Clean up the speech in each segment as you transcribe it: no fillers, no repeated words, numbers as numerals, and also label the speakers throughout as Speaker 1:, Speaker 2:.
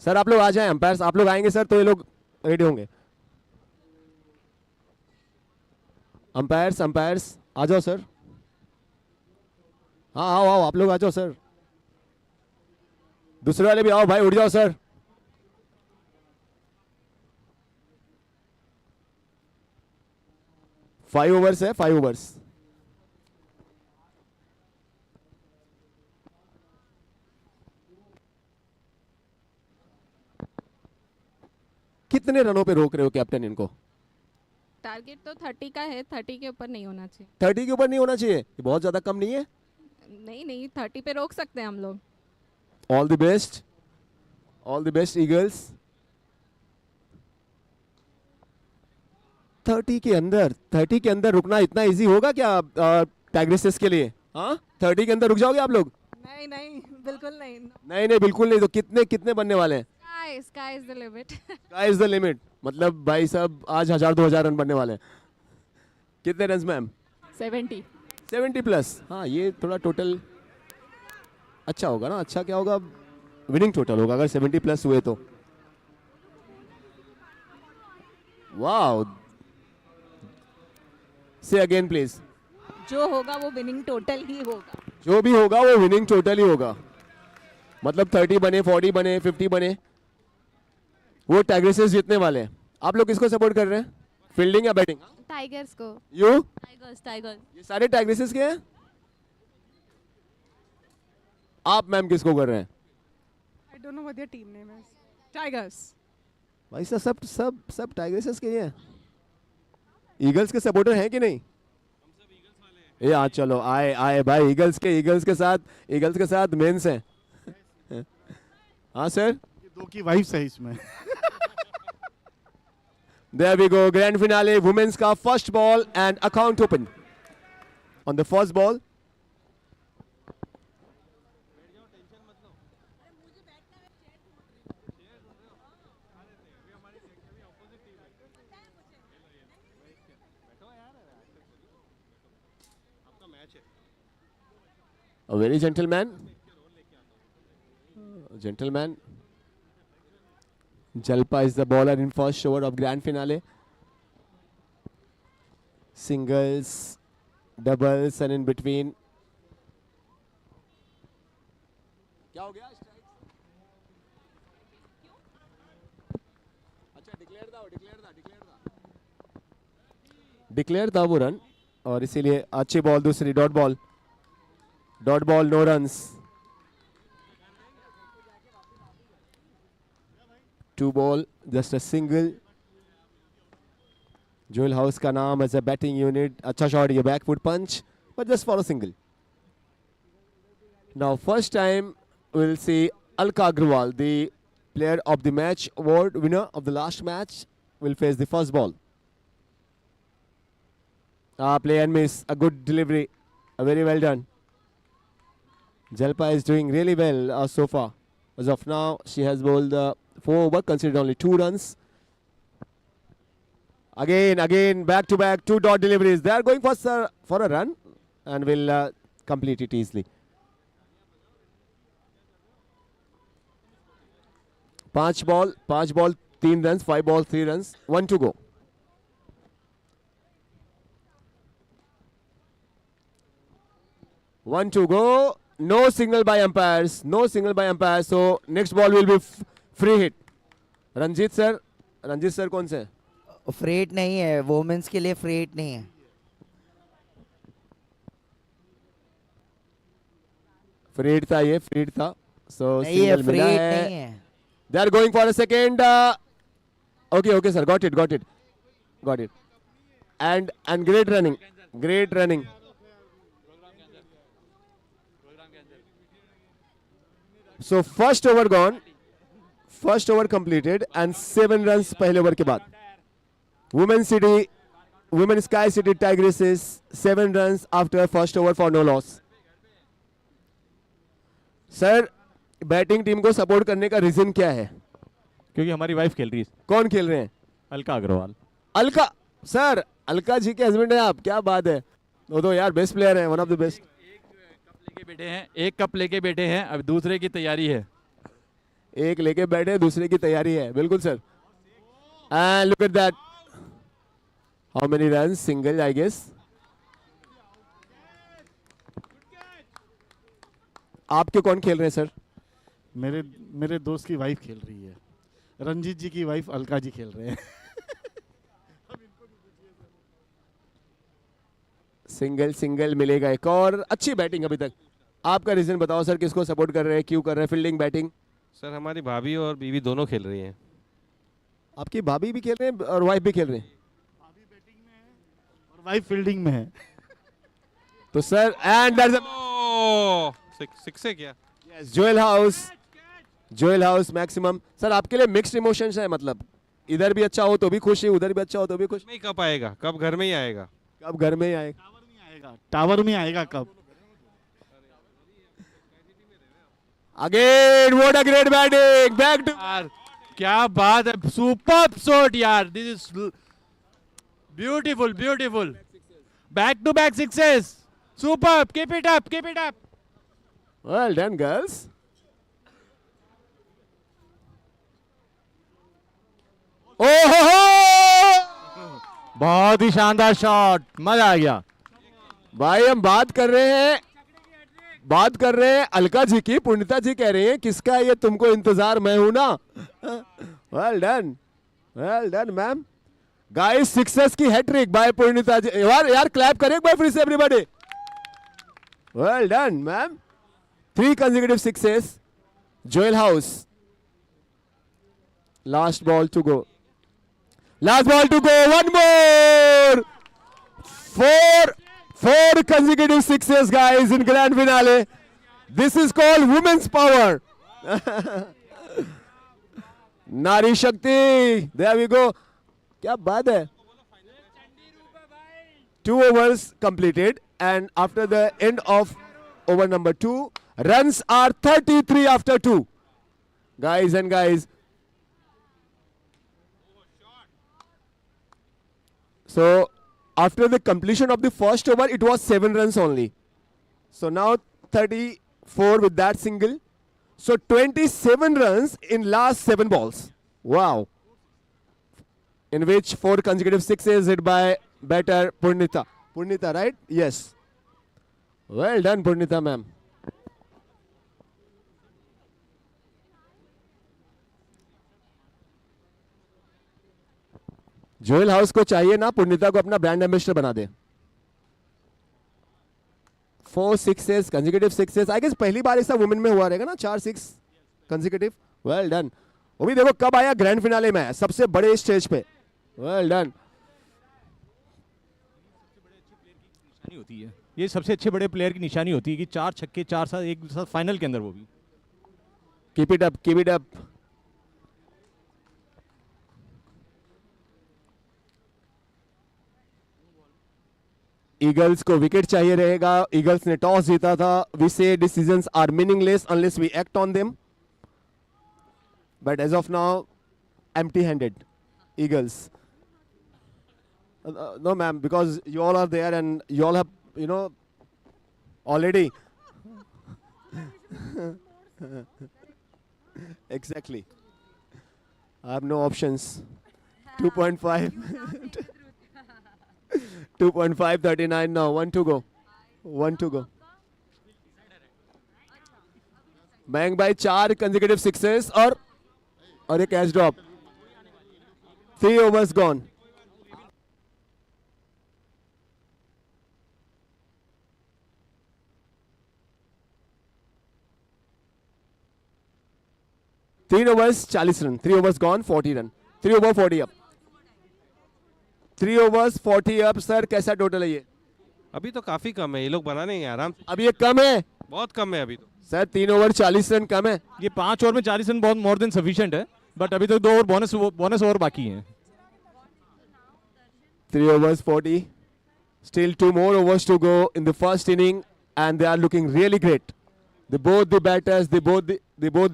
Speaker 1: Sir आप लोग आ जाएं, अंपायर्स आप लोग आएंगे सर तो ये लोग रेडी होंगे। अंपायर्स अंपायर्स आ जाओ सर। हाँ आओ आओ आप लोग आ जाओ सर। दूसरे वाले भी आओ भाई, उठ जाओ सर। फाइव ओवर्स है, 5 ओवर्स। कितने रनों पे रोक रहे हो कैप्टन इनको?
Speaker 2: टारगेट तो 30 का है, 30 के ऊपर नहीं होना चाहिए।
Speaker 1: 30 के ऊपर नहीं होना चाहिए, ये बहुत ज्यादा कम नहीं है?
Speaker 2: नहीं नहीं, 30 पे रोक सकते हैं हम लोग।
Speaker 1: All the best, all the best eagles. 30 के अंदर रुकना इतना इजी होगा क्या टाइग्रेसेस के लिए? हाँ 30 के अंदर रुक जाओगे आप लोग?
Speaker 2: नहीं नहीं, बिल्कुल नहीं।
Speaker 1: नहीं नहीं बिल्कुल नहीं। तो कितने कितने बनने वाले हैं?
Speaker 2: Sky is the limit.
Speaker 1: Sky is the limit, मतलब भाई साहब आज 1000-2000 रन बनने वाले हैं। कितने रन मैम?
Speaker 2: 70।
Speaker 1: 70 प्लस। हाँ ये थोड़ा टोटल अच्छा होगा ना। अच्छा क्या होगा, विनिंग टोटल होगा अगर 70 प्लस हुए तो। वाओ, से अगेन प्लीज।
Speaker 2: जो होगा वो विनिंग टोटल ही होगा।
Speaker 1: जो भी होगा वो विनिंग टोटल ही होगा, मतलब 30 बने, 40 बने, 50 बने, वो टाइग्रेसेस जीतने वाले हैं। आप लोग किसको सपोर्ट कर रहे हैं, फील्डिंग या बैटिंग?
Speaker 2: टाइगर्स को।
Speaker 1: यू?
Speaker 2: Tigers tigers.
Speaker 1: ये सारे टाइग्रेसेस के हैं। आप मैम किसको कर रहे हैं?
Speaker 3: I don't know what their team name is. Tigers.
Speaker 1: भाई साहब सब सब सब टाइग्रेसेस के ही हैं। ईगल्स के सपोर्टर हैं कि नहीं? ये आज चलो आए आए भाई, ईगल्स के साथ मेंस हैं। हाँ सर,
Speaker 4: ये दो की वाइफ्स है इसमें।
Speaker 1: There we go, grand finale, women's का first ball and account open. On the first ball, a very gentleman. Jalpa is the bowler in first over of grand finale. Singles, doubles and in between. क्या हो गया? अच्छा declare था वो run, और इसीलिए अच्छी बॉल दूसरी dot ball, no runs. 2 ball, just a single. Joel House का नाम as a batting unit. अच्छा shot, ये back foot punch, but just for a single. Now first time we'll see Alka Agrawal, the player of the match award winner of the last match, will face the first ball. Play and miss, a good delivery, very well done. Jalpa is doing really well so far. As of now, she has bowled 4 over, considered only 2 runs. Again, back to back, 2 dot deliveries. They are going for a run and will complete it easily. 5 ball, 3 runs, 5 balls, 3 runs, 1 to go. No signal by umpires. So next ball will be free hit. Ranjit sir कौन से?
Speaker 5: Free hit नहीं है, women's के लिए free hit नहीं है।
Speaker 1: Free hit था, so
Speaker 5: नहीं है,
Speaker 1: सिंगल
Speaker 5: फ्री
Speaker 1: मिला
Speaker 5: हिट
Speaker 1: है।
Speaker 5: नहीं है।
Speaker 1: They are going for a second. Okay sir, got it. And great running. So first over gone, first over completed and 7 runs पहले ओवर के बाद. Women Sky City Tigresses 7 runs after first over for no loss. Sir batting team को support करने का reason क्या है?
Speaker 6: क्योंकि हमारी वाइफ खेल रही है।
Speaker 1: कौन खेल रहे हैं?
Speaker 6: अलका अग्रवाल।
Speaker 1: अलका सर, अलका जी के हस्बैंड है आप? क्या बात है, वो तो यार बेस्ट प्लेयर है, वन ऑफ द बेस्ट।
Speaker 6: एक कप लेके बैठे हैं, अब दूसरे की तैयारी है।
Speaker 1: एक लेके बैठे, दूसरे की तैयारी है, बिल्कुल sir. And look at that. How many run? Single I guess. आपके कौन खेल रहे हैं सर?
Speaker 4: मेरे मेरे दोस्त की वाइफ खेल रही है. रंजीत जी की वाइफ अलका जी खेल रहे हैं.
Speaker 1: सिंगल सिंगल मिलेगा एक और. अच्छी बैटिंग अभी तक. आपका रीजन बताओ सर, किसको सपोर्ट कर रहे हैं, क्यों कर रहे हैं? Fielding, batting?
Speaker 7: सर हमारी भाभी और बीवी दोनों खेल रही हैं.
Speaker 1: आपकी भाभी भी खेल रहे हैं और वाइफ भी खेल रहे हैं?
Speaker 4: भाभी बैटिंग में है और वाइफ फील्डिंग में है.
Speaker 1: तो sir and that's
Speaker 7: oh, six है क्या?
Speaker 1: Yes, Joel house maximum. Sir आपके लिए मिक्स्ड इमोशंस है, मतलब इधर भी अच्छा हो तो भी खुशी, उधर भी अच्छा हो तो भी खुश.
Speaker 7: नहीं, कब आएगा? कब घर में ही आएगा?
Speaker 1: कब घर में ही आए?
Speaker 4: टावर में आएगा कब?
Speaker 1: Again what a great batting. Back to.
Speaker 8: यार क्या बात है, सुपर शॉट यार. This is beautiful, beautiful. Back to back sixes. Super. Keep it up, keep it up.
Speaker 1: Well done girls. ओहो,
Speaker 6: बहुत ही शानदार शॉट, मजा आ गया.
Speaker 1: भाई हम बात कर रहे हैं अलका जी की. पुण्यता जी कह रहे हैं किसका है ये, तुमको इंतजार मैं हूं ना. Well done ma'am. Guys sixes की हैट्रिक बाय पुण्यता जी. यार क्लैप करें एक बार फिर से everybody. Well done ma'am. 3 consecutive sixes. Joel house. Last ball to go. One more. Four consecutive sixes, guys, in grand finale. This is called women's power. नारी शक्ति. There we go. क्या बात है. 2 overs completed, and after the end of over number 2, runs are 33 after 2. Guys. So after the completion of the first over, it was 7 runs only. So now 34 with that single. So 27 runs in last 7 balls. Wow. In which 4 consecutive sixes hit by batter Purnita. Purnita, right? Yes. Well done, Purnita ma'am. Joel house को चाहिए ना पुण्यता को अपना brand ambassador बना दे. 4 sixes, consecutive sixes. I guess पहली बार ऐसा वुमेन में हुआ रहेगा ना, 4 6 consecutive. Well done. वो भी देखो कब आया, ग्रैंड फिनाले में, सबसे बड़े स्टेज पे. Well done.
Speaker 6: निशानी होती है ये, सबसे अच्छे बड़े प्लेयर की निशानी होती है कि 4 छक्के 4 साथ एक साथ फाइनल के अंदर, वो भी.
Speaker 1: Keep it up. ईगल्स को विकेट चाहिए रहेगा. ईगल्स ने टॉस जीता था. We say decisions are meaningless unless we act on them, but as of now empty handed Eagles. No ma'am, because you all are there and you all have, already. Exactly. I have no options. 2.5. 2.539 now. 1 to go. Mayank भाई 4 consecutive sixes और एक catch drop. 3 overs gone. तीन overs 40 run. 3 overs gone 40 run. 3 over 40 up. 3 overs 40 up. Sir कैसा total है ये?
Speaker 7: अभी तो काफी कम है, ये लोग बना लेंगे आराम से.
Speaker 1: अब ये कम है,
Speaker 7: बहुत कम है अभी तो.
Speaker 1: सर 3 over 40 रन कम है.
Speaker 6: ये 5 ओवर में 40 रन बहुत मोर देन सफिशिएंट है, बट अभी तक 2 ओवर बोनस ओवर बाकी हैं.
Speaker 1: 3 overs 40. Still 2 more overs to go in the first inning, and they are looking really great. Both the batters, both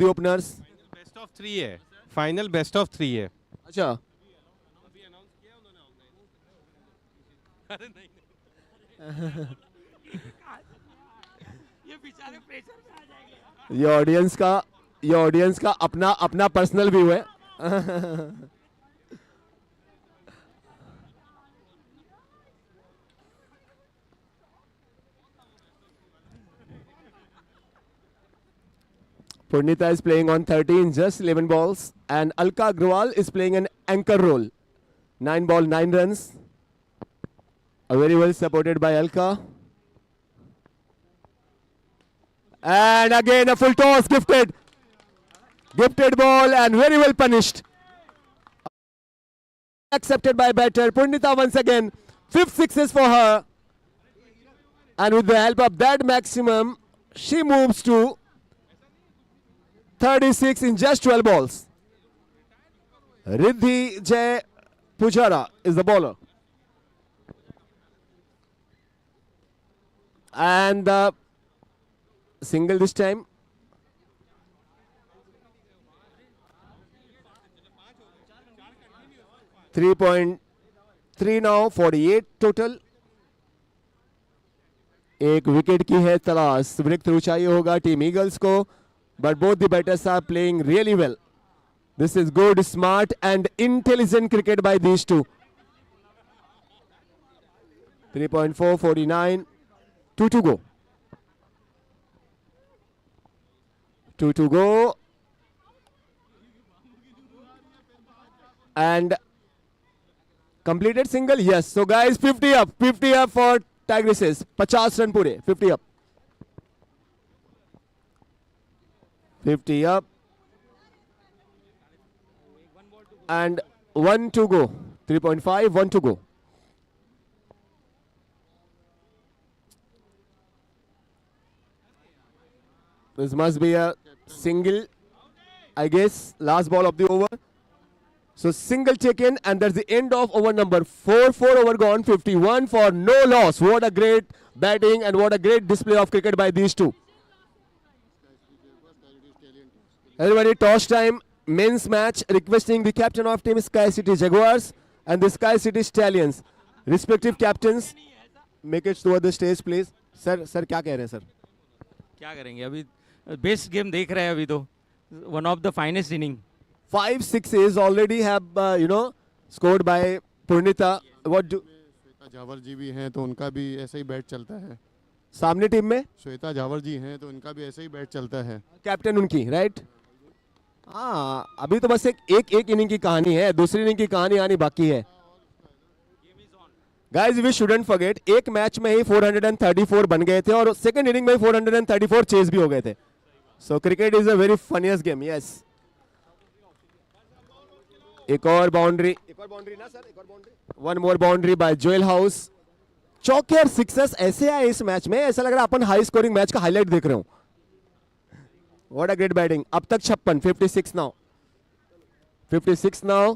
Speaker 1: the openers.
Speaker 7: Best of 3 है, final best of 3 है.
Speaker 1: अच्छा. ये audience का ये audience का अपना अपना पर्सनल व्यू है. Purnita is playing on 13, just 11 balls, and Alka Agrawal is playing an anchor role. 9 ball, 9 runs. Very well supported by Alka. And again a full toss, gifted. Gifted ball and very well punished. Accepted by batter. Purnita once again. 5th sixes for her. And with the help of that maximum, she moves to 36 in just 12 balls. Riddhi Jay Pujara is the bowler. And single this time. .3 now, 48 total. एक wicket की है तलाश. Break through चाहिए होगा team eagles को. But both the batters are playing really well. This is good, smart and intelligent cricket by these two. 3.4, 49. 2 to go. 2 to go. And completed single. Yes. So guys, 50 up. 50 up for Tigresses. 50 run pure. 50 up. 50 up. And 1 to go. 3.5, 1 to go. This must be a single, I guess, last ball of the over. So single taken, and that's the end of over number 4. 4 over gone, 51 for no loss. What a great batting and what a great display of cricket by these two. Everybody, toss time, men's match, requesting the captain of team Sky City Jaguars and the Sky City Stallions. Respective captains, make it toward the stage, please. Sir, क्या कह रहे हैं sir?
Speaker 9: क्या करेंगे अभी best game देख रहे हैं अभी तो one of the finest inning
Speaker 1: 5 6s already have scored by Purnita. What do
Speaker 10: Shweta Jawar ji भी हैं तो उनका भी ऐसे ही बैट चलता है.
Speaker 1: सामने टीम में
Speaker 10: श्वेता जावर जी हैं तो उनका भी ऐसे ही बैट चलता है.
Speaker 1: कैप्टन उनकी राइट. हाँ, अभी तो बस एक इनिंग की कहानी है, दूसरी इनिंग की कहानी आनी बाकी है. गाइस वी शुडंट फॉरगेट, एक मैच में ही 434 बन गए थे और सेकंड इनिंग में 434 चेज भी हो गए थे. So cricket is a very funniest game. Yes, एक और बाउंड्री ना सर, एक और boundary. One more boundary by Joel House. चौके और सिक्सेस ऐसे आए इस मैच में, ऐसा लग रहा है अपन हाई स्कोरिंग मैच का हाईलाइट देख रहे हो. What a great batting. अब तक 56, 56 now, 56 now.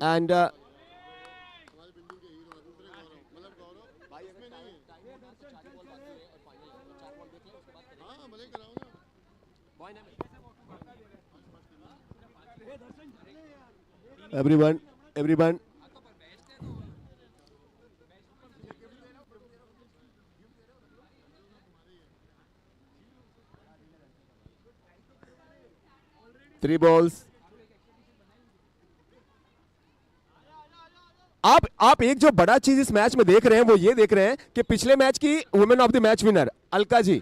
Speaker 1: And everyone 3 balls. आप एक जो बड़ा चीज इस मैच में देख रहे हैं वो ये देख रहे हैं कि पिछले मैच की women of the match winner Alka ji,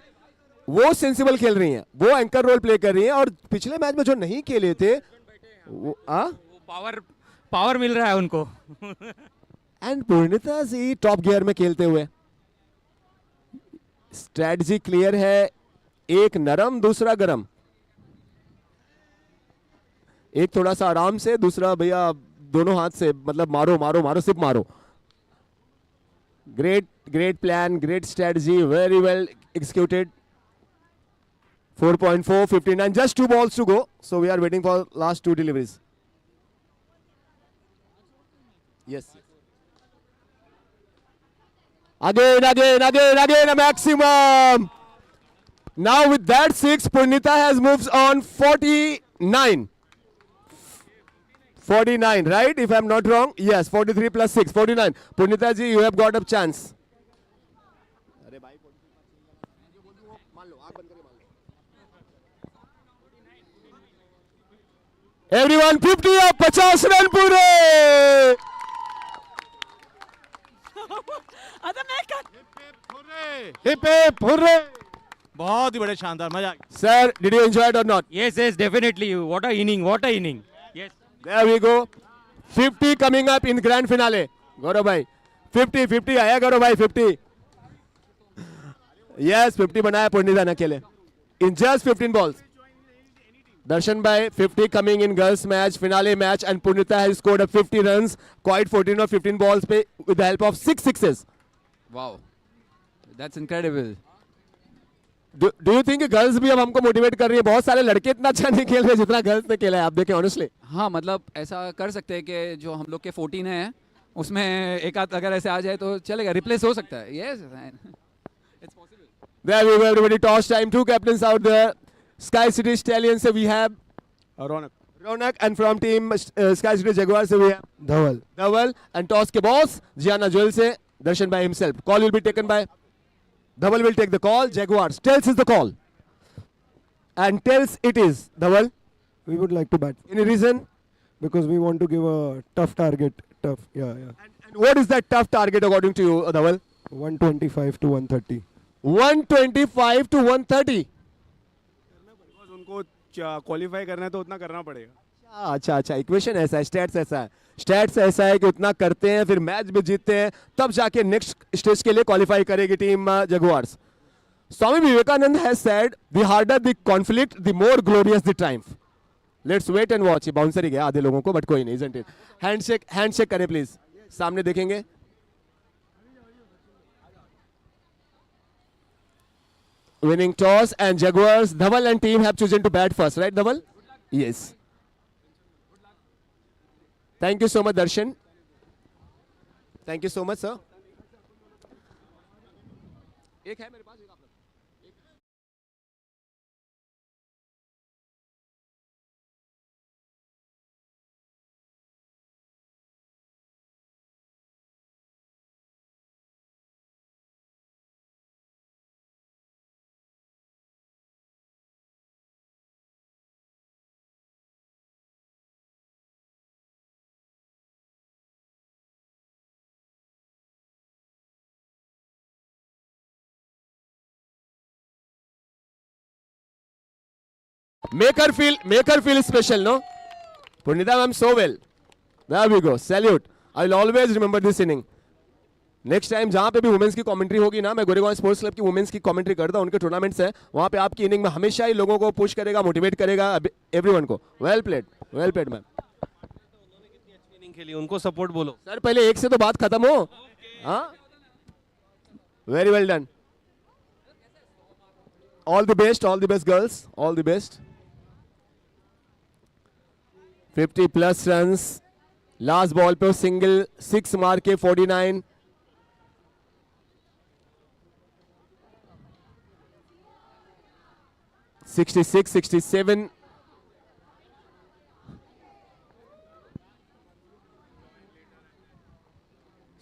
Speaker 1: वो सेंसिबल खेल रही हैं, वो एंकर रोल प्ले कर रही हैं. और पिछले मैच में जो नहीं खेले थे वो
Speaker 9: पावर मिल रहा है उनको.
Speaker 1: एंड पूर्णिता जी टॉप गियर में खेलते हुए. स्ट्रेटजी क्लियर है, एक नरम दूसरा गरम. एक थोड़ा सा आराम से, दूसरा भैया दोनों हाथ से, मतलब मारो मारो मारो, सिर्फ मारो. Great plan, great strategy, very well executed. 4.4, 59, just 2 balls to go. So we are waiting for last 2 deliveries. Yes. Again a maximum. Now with that 6, Purnita has moved on 49. 49, right? If I'm not wrong. Yes, 43 plus 6, 49. Purnita ji, you have got a chance. Everyone 50 या 50 run पूरे।
Speaker 4: Hip hip hurray.
Speaker 6: बहुत ही बड़े शानदार, मजा आ गया।
Speaker 1: Sir, did you enjoy it और not?
Speaker 9: Yes, yes, definitely. What a inning, what a inning. Yes.
Speaker 1: There we go. 50 coming up in grand finale. गौरव भाई 50 आया गौरव भाई 50. Yes, 50 बनाया पुण्यदा ने अकेले. In just 15 balls. Darshan bhai 50 coming in girls match finale match and Punita has scored up 50 runs quite 14 or 15 balls पे with the help of 6 sixes.
Speaker 11: Wow, that's incredible.
Speaker 1: Do you think girls भी अब हमको motivate कर रही है? बहुत सारे लड़के इतना अच्छा नहीं खेल रहे जितना गर्ल्स ने खेला है, आप देखें ऑनेस्टली.
Speaker 11: हाँ मतलब ऐसा कर सकते हैं कि जो हम लोग के 14 हैं उसमें एक आध अगर ऐसे आ जाए तो चलेगा, रिप्लेस हो सकता है. Yes, it's possible.
Speaker 1: There we go, everybody. Toss time. 2 captains out there. Sky City Stallions से we have Ronak and from team Sky City Jaguars से we have Dhaval and toss के boss Gianna Joel से Darshan by himself. Call will be taken by Dhaval will take the call. Jaguars. Tells is the call. And tells it is. Dhaval.
Speaker 12: We would like to bat
Speaker 1: Any reason?
Speaker 12: because we want to give a tough target. Yeah.
Speaker 1: And what is that tough target according to you, Dhaval?
Speaker 12: 125 to 130.
Speaker 1: 125 to 130.
Speaker 12: उनको qualify करना है तो उतना करना पड़ेगा.
Speaker 1: अच्छा equation ऐसा है, स्टैट्स ऐसा है कि उतना करते हैं फिर मैच भी जीतते हैं तब जाके नेक्स्ट स्टेज के लिए क्वालिफाई करेगी team Jaguars. Swami Vivekananda has said the harder the conflict the more glorious the triumph. Let's wait and watch. Bouncer ही गया आधे लोगों को बट कोई नहीं. Isn't it? हैंडशेक करें प्लीज. सामने देखेंगे. Winning toss and Jaguars. Dhaval and team have chosen to bat first, right, Dhaval? Yes. Thank you so much, Darshan. Thank you so much, sir. एक है मेरे पास, एक आप रखो. Make her feel special, no? Punita ma'am, so well. There we go. Salute. I'll always remember this inning. Next time जहां पे भी women's की कमेंट्री होगी ना, मैं गोरेगांव स्पोर्ट्स क्लब की वुमेन्स की कमेंट्री करता हूं, उनके टूर्नामेंट्स है वहां पे आपकी इनिंग में हमेशा ही लोगों को पुश करेगा, मोटिवेट करेगा, एवरीवन को. Well played ma'am.
Speaker 7: इनिंग खेली, उनको सपोर्ट बोलो.
Speaker 1: सर पहले एक से तो बात खत्म हो. हाँ, very well done. All the best girls, all the best. 50 plus runs. Last ball पे सिंगल 6 मार के 49. (66, 67).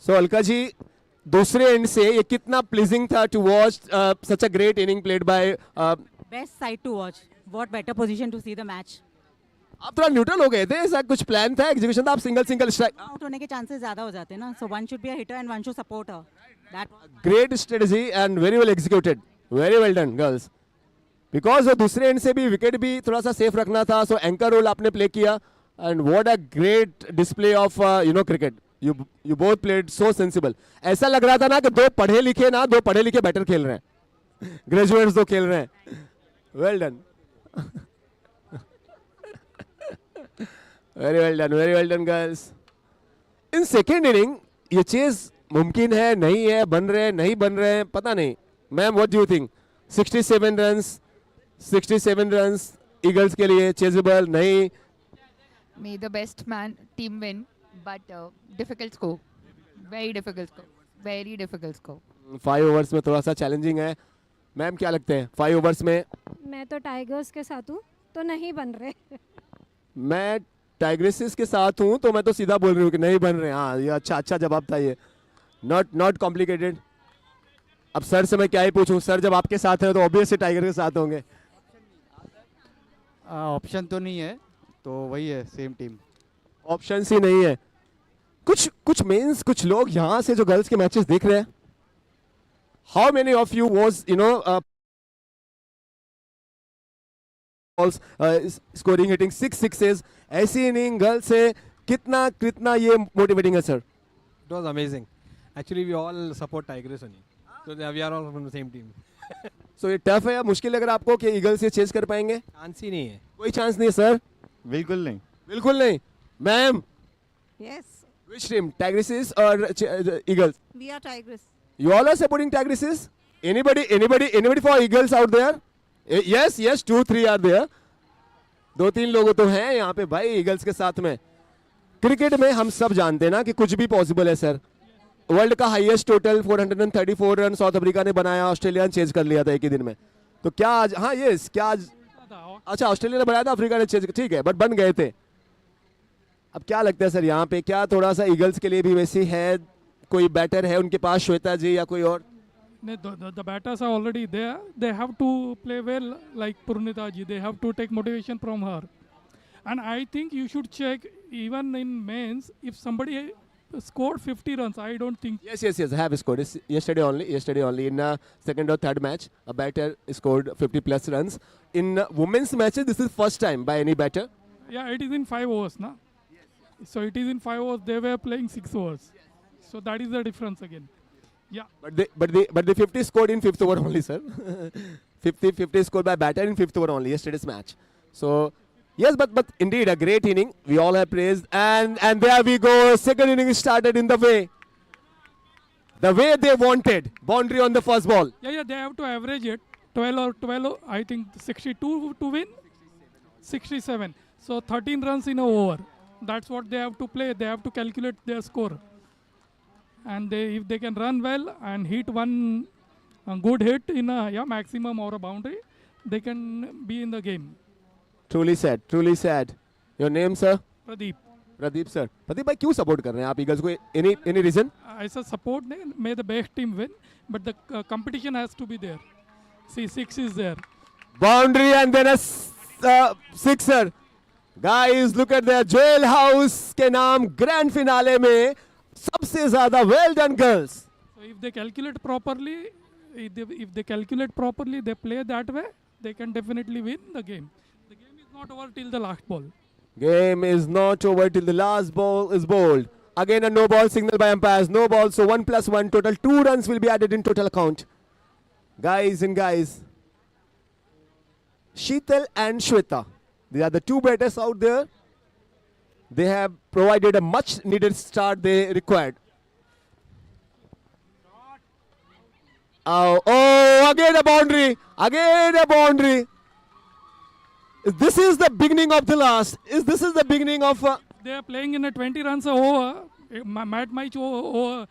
Speaker 1: सो अलका जी, दूसरे एंड से ये कितना प्लीजिंग था to watch such a great inning played by.
Speaker 3: Best side to watch. What better position to see the match.
Speaker 1: आप थोड़ा न्यूट्रल हो गए थे, ऐसा कुछ प्लान था, एग्जीक्यूशन था, आप सिंगल स्ट्राइक.
Speaker 3: आउट होने के चांसेस ज्यादा हो जाते हैं ना, so one should be a hitter and one should support her. That
Speaker 1: great strategy and very well executed. Very well done girls. Because दूसरे एंड से भी विकेट भी थोड़ा सा सेफ रखना था, सो एंकर रोल आपने प्ले किया. And what a great display of cricket. You both played so sensible. ऐसा लग रहा था ना कि दो पढ़े लिखे बैटर खेल रहे हैं, ग्रेजुएट्स दो खेल रहे हैं. Well done. Very well done girls. In second inning ये चेज मुमकिन है, नहीं है, बन रहे हैं पता नहीं. Ma'am what do you think? 67 runs eagles के लिए चेजेबल नहीं?
Speaker 2: May the best man team win, but difficult score. Very difficult score.
Speaker 1: 5 overs में थोड़ा सा चैलेंजिंग है. मैम क्या लगते हैं 5 ओवर्स में?
Speaker 2: मैं तो टाइगर्स के साथ हूँ तो नहीं बन रहे.
Speaker 1: मैं टाइग्रेसेस के साथ हूं तो मैं तो सीधा बोल रही हूँ कि नहीं बन रहे. हाँ, ये अच्छा जवाब था ये. Not complicated. अब सर से मैं क्या ही पूछूं, सर जब आपके साथ हैं तो ऑब्वियसली टाइगर के साथ होंगे.
Speaker 13: ऑप्शन तो नहीं है,
Speaker 10: तो वही है, सेम टीम।
Speaker 1: ऑप्शन ही नहीं है। कुछ मेंस, कुछ लोग यहाँ से जो गर्ल्स के मैचेस देख रहे हैं, how many of you was scoring hitting 6 sixes, ऐसी इनिंग गर्ल से कितना कितना ये मोटिवेटिंग है sir?
Speaker 7: It was amazing. Actually, we all support Tigers only. So we are all from the same team.
Speaker 1: सो ये टफ है या मुश्किल लग रहा है आपको कि ईगल से चेज कर पाएंगे?
Speaker 7: चांस ही नहीं है.
Speaker 1: कोई चांस नहीं है सर?
Speaker 10: बिल्कुल नहीं।
Speaker 1: बिल्कुल नहीं। Ma'am,
Speaker 3: Yes,
Speaker 1: which team, Tigresses or Eagles?
Speaker 3: we are Tigers.
Speaker 1: You all are supporting Tigresses? Anybody for Eagles out there? Yes, 2-3 are there. 2-3 लोग तो हैं यहाँ पे भाई ईगल्स के साथ में। क्रिकेट में हम सब जानते हैं ना कि कुछ भी पॉसिबल है सर। वर्ल्ड का highest total 434 run south Africa ने बनाया, ऑस्ट्रेलिया ने चेज कर लिया था एक ही दिन में। तो क्या आज, हाँ यस, क्या आज, अच्छा ऑस्ट्रेलिया ने बनाया था, अफ्रीका ने चेज, ठीक है, बट बन गए थे। अब क्या लगता है सर यहाँ पे, क्या थोड़ा सा ईगल्स के लिए भी वैसी है, कोई बैटर है उनके पास, श्वेता जी या कोई और?
Speaker 13: The batters are already there. They have to play well, like Purnita ji. They have to take motivation from her. And I think you should check, even in men's, if somebody scored 50 runs, I don't think.
Speaker 1: Yes, I have scored. Yesterday only in second or third match, a batter scored 50 plus runs. In women's matches, this is first time by any batter.
Speaker 13: Yeah, it is in 5 overs, na? So it is in 5 overs. They were playing 6 overs. So that is the difference again. Yeah.
Speaker 1: But the 50 scored in fifth over only, sir. 50 scored by batter in fifth over only, yesterday's match. So yes, but indeed a great inning. We all have praised, and there we go. Second inning started in the way they wanted. Boundary on the first ball.
Speaker 13: Yeah, they have to average it. 12, I think 62 to win. 67. So 13 runs in a over. That's what they have to play. They have to calculate their score. And if they can run well and hit one good hit in a maximum or a boundary, they can be in the game.
Speaker 1: Truly sad. Your name, sir?
Speaker 13: Pradeep,
Speaker 1: sir. Pradeep भाई क्यों support कर रहे हैं आप Eagles को? Any reason?
Speaker 13: ऐसा support नहीं, may the best team win, but the competition has to be there. See, 6 is there.
Speaker 1: Boundary and then a sixer. Guys, look at their jailhouse के नाम grand finale में सबसे ज़्यादा well done girls.
Speaker 13: So if they calculate properly, they play that way, they can definitely win the game. The game is not over till the last ball.
Speaker 1: Game is not over till the last ball is bowled. Again a no ball signal by umpires. No ball, so 1+1 total. 2 runs will be added in total count. Guys, Sheetal and Shweta, they are the two batters out there. They have provided a much needed start they required. Oh, again a boundary. This is the beginning of the last. This is the beginning of...
Speaker 13: They are playing in a 20 runs over. Match over.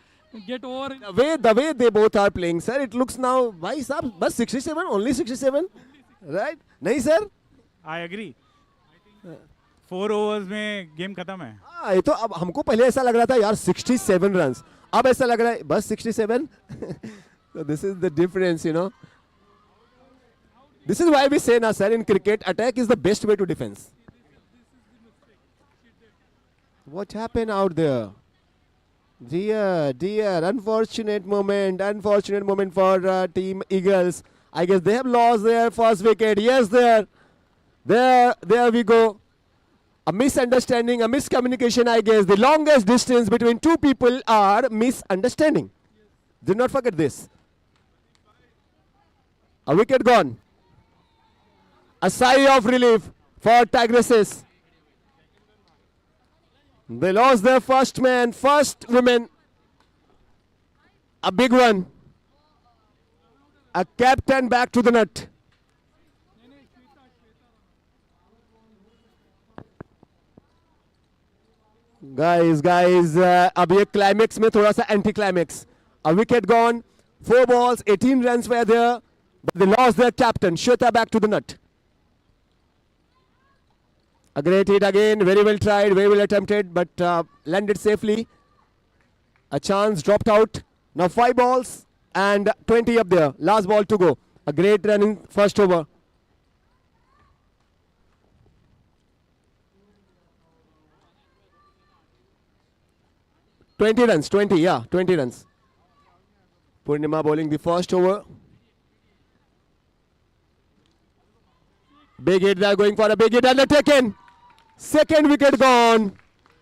Speaker 13: Get over.
Speaker 1: The way they both are playing, sir, it looks now, why sir, bus 67, only 67, right? Nahi sir?
Speaker 8: I agree. 4 overs में game खत्म है।
Speaker 1: हाँ, ये तो अब हमको पहले ऐसा लग रहा था यार 67 रन्स, अब ऐसा लग रहा है बस 67. So this is the difference, you know. This is why we say now, sir, in cricket, attack is the best way to defense. What happened out there? Dear, unfortunate moment for Team Eagles. I guess they have lost their first wicket. Yes, there we go. A misunderstanding, a miscommunication, I guess. The longest distance between two people are misunderstanding. Do not forget this. A wicket gone. A sigh of relief for Tigresses. They lost their first man, first woman. A big one. A captain back to the net. Guys, अब ये climax में थोड़ा सा anti climax. A wicket gone, 4 balls, 18 runs were there, but they lost their captain. Shweta back to the net. A great hit again, very well tried, very well attempted, but landed safely. A chance dropped out. Now 5 balls and 20 up there. Last ball to go. A great run in first over. 20 runs, 20, yeah, 20 runs. Purnima bowling the first over. Big hit, they are going for a big hit and they're taken. Second wicket gone.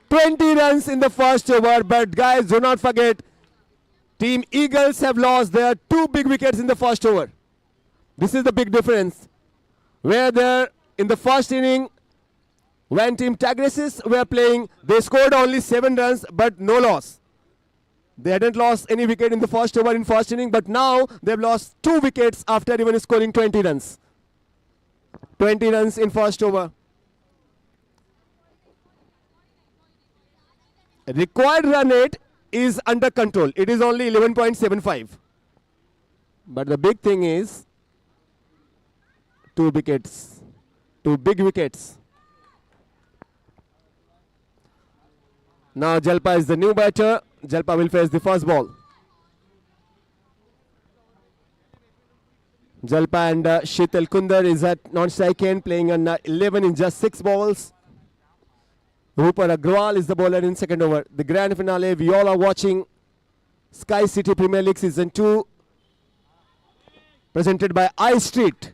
Speaker 1: 20 runs in the first over, but guys, do not forget, Team Eagles have lost their 2 big wickets in the first over. This is the big difference. Where they're in the first inning, when Team Tigresses were playing, they scored only 7 runs, but no loss. They hadn't lost any wicket in the first over in first inning, but now they've lost 2 wickets after even scoring 20 runs. 20 runs in first over. Required run rate is under control. It is only 11.75. But the big thing is 2 wickets. 2 big wickets. Now Jalpa is the new batter. Jalpa will face the first ball. Jalpa and Sheetal Kundar is at non-strike end, playing on 11 in just 6 balls. Rupal Agrawal is the bowler in second over. The grand finale, we all are watching Sky City Premier League Season 2, presented by iStreet.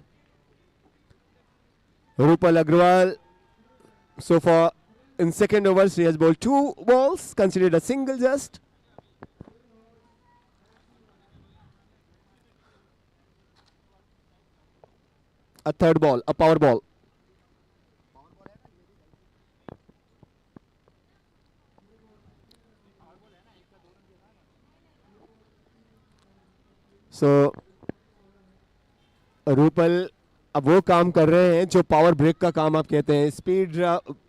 Speaker 1: Rupal Agrawal, so far in second over, he has bowled 2 balls, considered a single just. A third ball, a power ball. So, Rupal अब वो काम कर रहे हैं जो power break का काम आप कहते हैं, स्पीड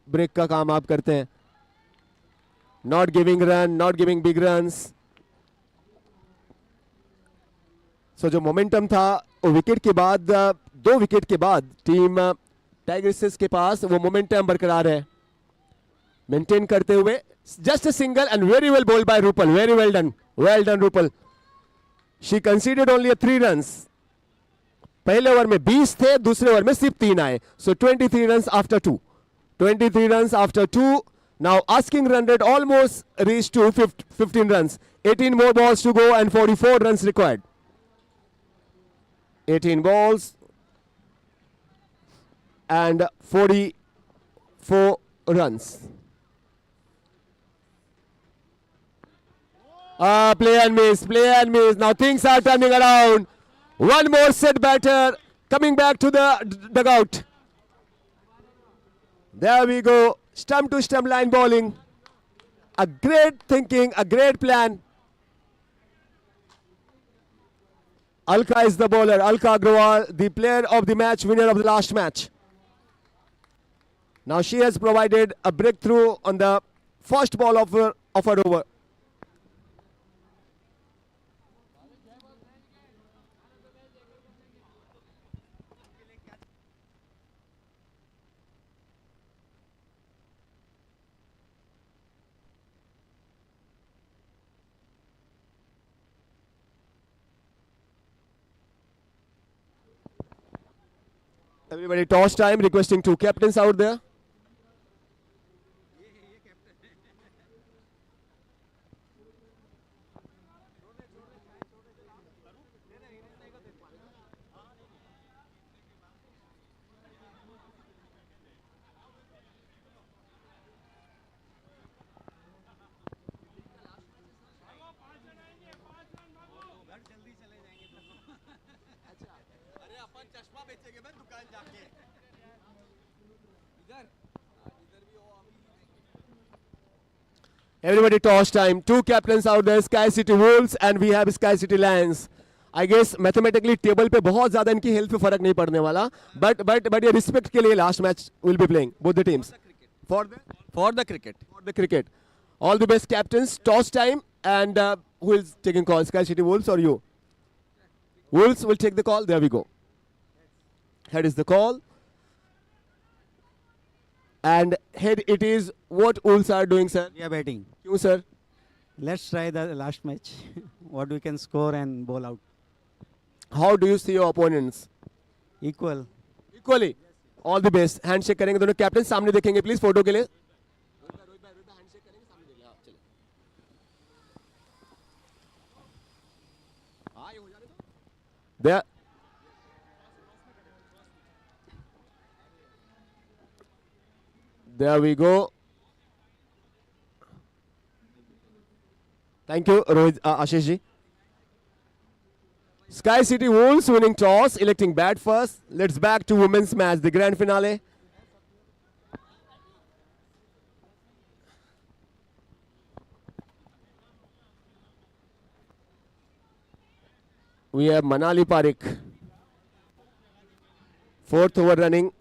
Speaker 1: ब्रेक का काम आप करते हैं. Not giving run, not giving big runs. So जो मोमेंटम था वो विकेट के बाद, 2 विकेट के बाद टीम टाइग्रेसेस के पास वो मोमेंटम बरकरार है, मेंटेन करते हुए. Just a single and very well bowled by Rupal. Very well done Rupal. She considered only 3 runs. पहले ओवर में 20 थे, दूसरे ओवर में सिर्फ 3 आए. So 23 runs after 2. 23 runs after 2. Now asking run rate almost reach to 15 runs. 18 more balls to go and 44 runs required. 18 balls and 44 runs. Play and miss. Now things are turning around. One more set batter coming back to the dugout. There we go. Stump to stump line bowling. A great thinking, a great plan. Alka is the bowler. Alka Agrawal, the player of the match, winner of the last match. Now she has provided a breakthrough on the first ball of her over. Everybody toss time, requesting 2 captains out there. Everybody toss time. 2 captains out there, Sky City Wolves and we have Sky City Lions. I guess mathematically table पे बहुत ज़्यादा इनकी health पे फर्क नहीं पड़ने वाला. But ये रिस्पेक्ट के लिए last match will be playing both the teams. For the cricket. All the best captains. Toss time and who is taking call? Sky City Wolves or you? Wolves will take the call. There we go. Head is the call. And head it is. What Wolves are doing, sir?
Speaker 14: We are batting.
Speaker 1: You, sir?
Speaker 14: Let's try the last match. What we can score and bowl out.
Speaker 1: How do you see your opponents?
Speaker 14: Equally.
Speaker 1: All the best. Handshake करेंगे दोनों captain. सामने देखेंगे please photo के लिए. There. There we go. Thank you, Rohit, Ashish ji. Sky City Wolves winning toss, electing bat first. Let's back to women's match, the grand finale. We have Manali Parikh. Fourth over running.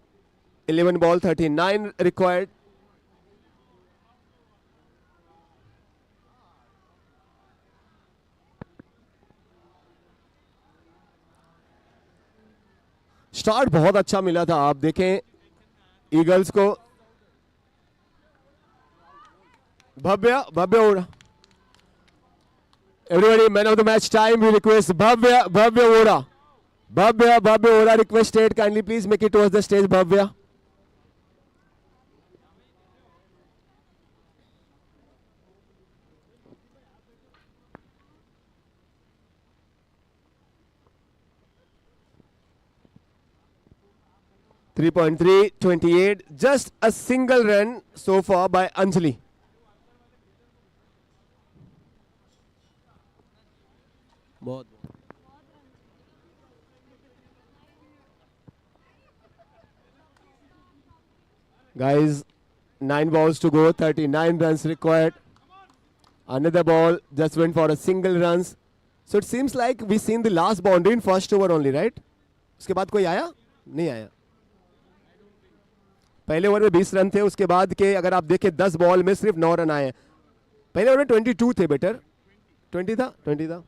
Speaker 1: 11 ball, 39 required. Start बहुत अच्छा मिला था, आप देखें eagles को. भव्य ओरा. Everybody, man of the match time, we request Bhavya Ora. Bhavya Ora requested, kindly please make it towards the stage, Bhavya. .3, 28, just a single run so far by Anjali. Guys, 9 balls to go, 39 runs required. Another ball just went for a single runs. So it seems like we seen the last boundary in first over only, right? उसके बाद कोई आया? नहीं आया. पहले over में 20 run थे, उसके बाद के अगर आप देखें 10 बॉल में सिर्फ 9 रन आए. पहले ओवर में 22 थे, बेटर 20 था.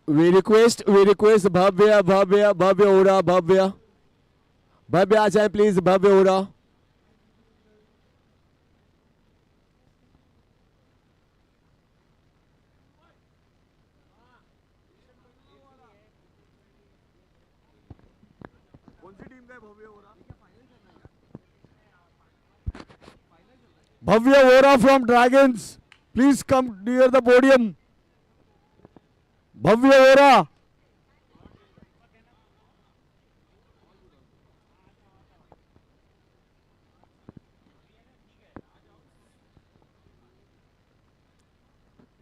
Speaker 1: We request Bhavya Ora, Bhavya आ जाए please, Bhavya Ora.
Speaker 4: Bhavya Ora from Dragons, please come near the podium. Bhavya Ora.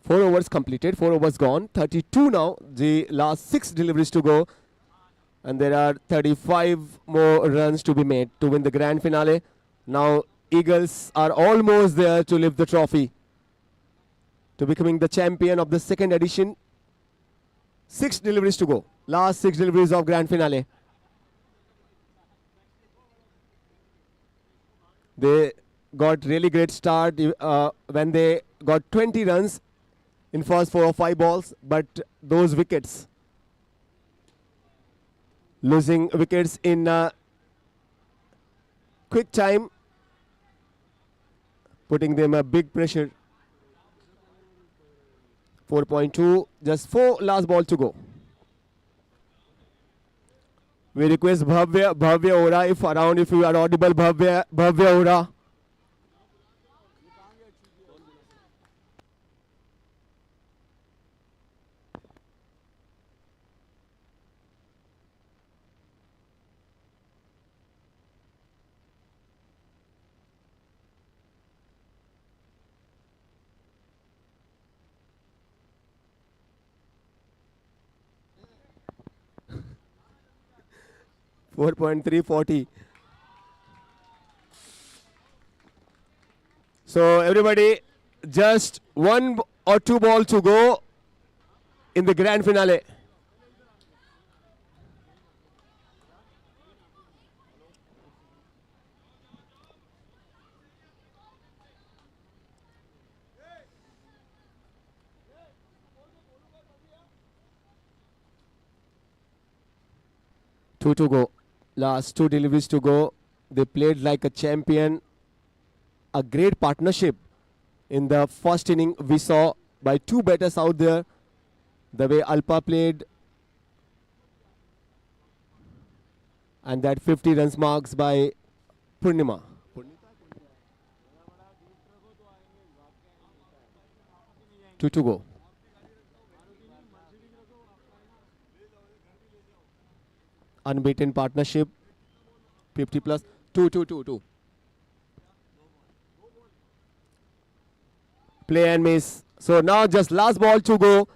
Speaker 1: Four overs completed, 4 overs gone, 32 now, the last 6 deliveries to go, and there are 35 more runs to be made to win the grand finale. Now Eagles are almost there to lift the trophy, to becoming the champion of the second edition. 6 deliveries to go, last 6 deliveries of grand finale. They got really great start when they got 20 runs in first 4 or 5 balls, but those wickets, losing wickets in quick time, putting them a big pressure. 4.2, just 4 last ball to go. We request Bhavya Ora, if around, if you are audible, Bhavya Ora. .340. So everybody, just 1 or 2 balls to go in the grand finale. Two to go. Last 2 deliveries to go. They played like a champion. A great partnership in the first inning we saw by 2 batters out there. The way Alpa played. And that 50 runs marks by Purnima. 2 to go. Unbeaten partnership. 50 plus. 2. Play and miss. So now just last ball to go.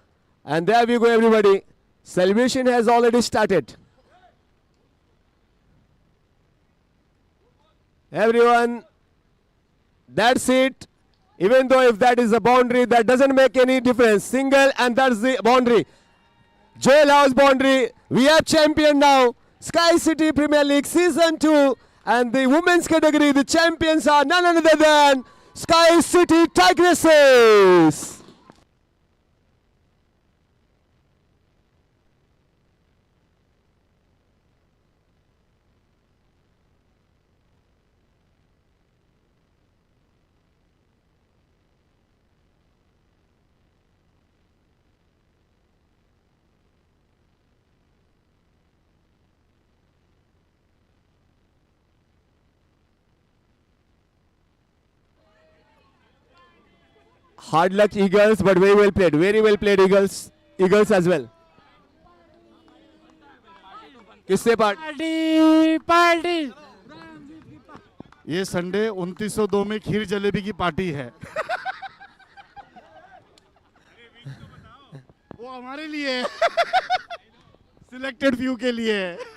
Speaker 1: And there we go, everybody. Celebration has already started. Everyone, that's it. Even though if that is a boundary, that doesn't make any difference. Single, and that's the boundary. Jailhouse boundary. We have champion now. Sky City Premier League Season 2. And the women's category, the champions are none other than Sky City Tigresses. Hard luck Eagles, but very well played. Very well played Eagles. Eagles as well. किससे
Speaker 8: party
Speaker 4: ये Sunday 2902 में खीर जलेबी की party है। वो हमारे लिए है। Selected few के लिए है।